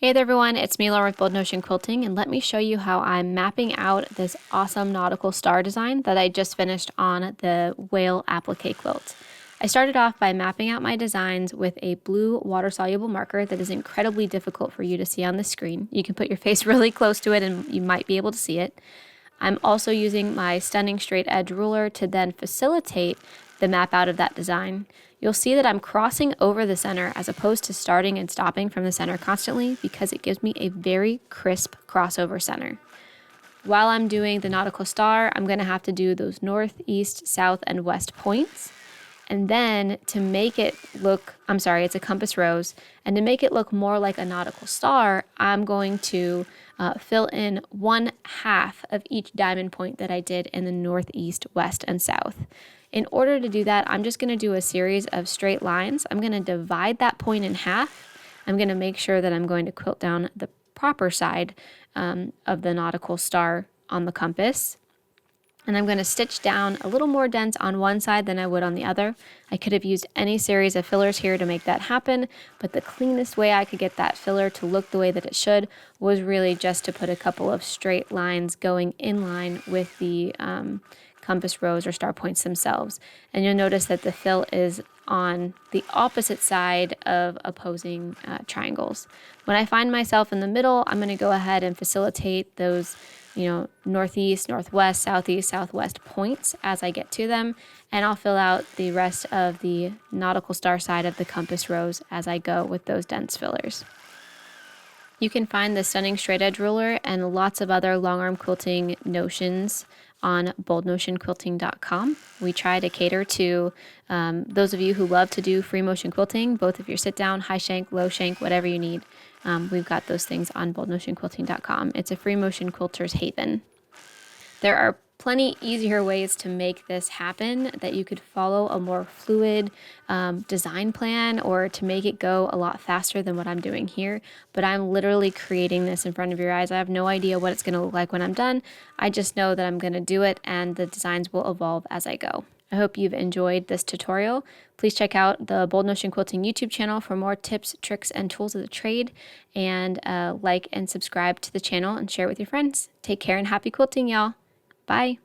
Hey there everyone, it's me Lauren with Bold Notion Quilting, and let me show you how I'm mapping out this awesome nautical star design that I just finished on the whale applique quilt. I started off by mapping out my designs with a blue water-soluble marker that is incredibly difficult for you to see on the screen. You can put your face really close to it and you might be able to see it. I'm also using my stunning straight edge ruler to then facilitate the map out of that design. You'll see that I'm crossing over the center as opposed to starting and stopping from the center constantly because it gives me a very crisp crossover center. While I'm doing the nautical star, I'm going to have to do those north, east, south, and west points. And then to make it look, it's a compass rose, and to make it look more like a nautical star, I'm going to fill in 1/2 of each diamond point that I did in the north, east, west, and south. In order to do that, I'm just going to do a series of straight lines. I'm going to divide that point in half. I'm going to make sure that I'm going to quilt down the proper side of the nautical star on the compass. And I'm going to stitch down a little more dense on one side than I would on the other. I could have used any series of fillers here to make that happen, but the cleanest way I could get that filler to look the way that it should was really just to put a couple of straight lines going in line with the compass rose or star points themselves. And you'll notice that the fill is on the opposite side of opposing triangles. When I find myself in the middle, I'm going to go ahead and facilitate those northeast, northwest, southeast, southwest points as I get to them, and I'll fill out the rest of the nautical star side of the compass rose as I go with those dense fillers. You can find the stunning straight edge ruler and lots of other long arm quilting notions on boldnotionquilting.com. We try to cater to those of you who love to do free motion quilting, both of your sit down, high shank, low shank, whatever you need. We've got those things on boldnotionquilting.com. It's a free motion quilter's haven. There are plenty easier ways to make this happen, that you could follow a more fluid design plan or to make it go a lot faster than what I'm doing here. But I'm literally creating this in front of your eyes. I have no idea what it's going to look like when I'm done. I just know that I'm going to do it and the designs will evolve as I go. I hope you've enjoyed this tutorial. Please check out the Bold Notion Quilting YouTube channel for more tips, tricks, and tools of the trade. And like and subscribe to the channel and share it with your friends. Take care and happy quilting, y'all. Bye.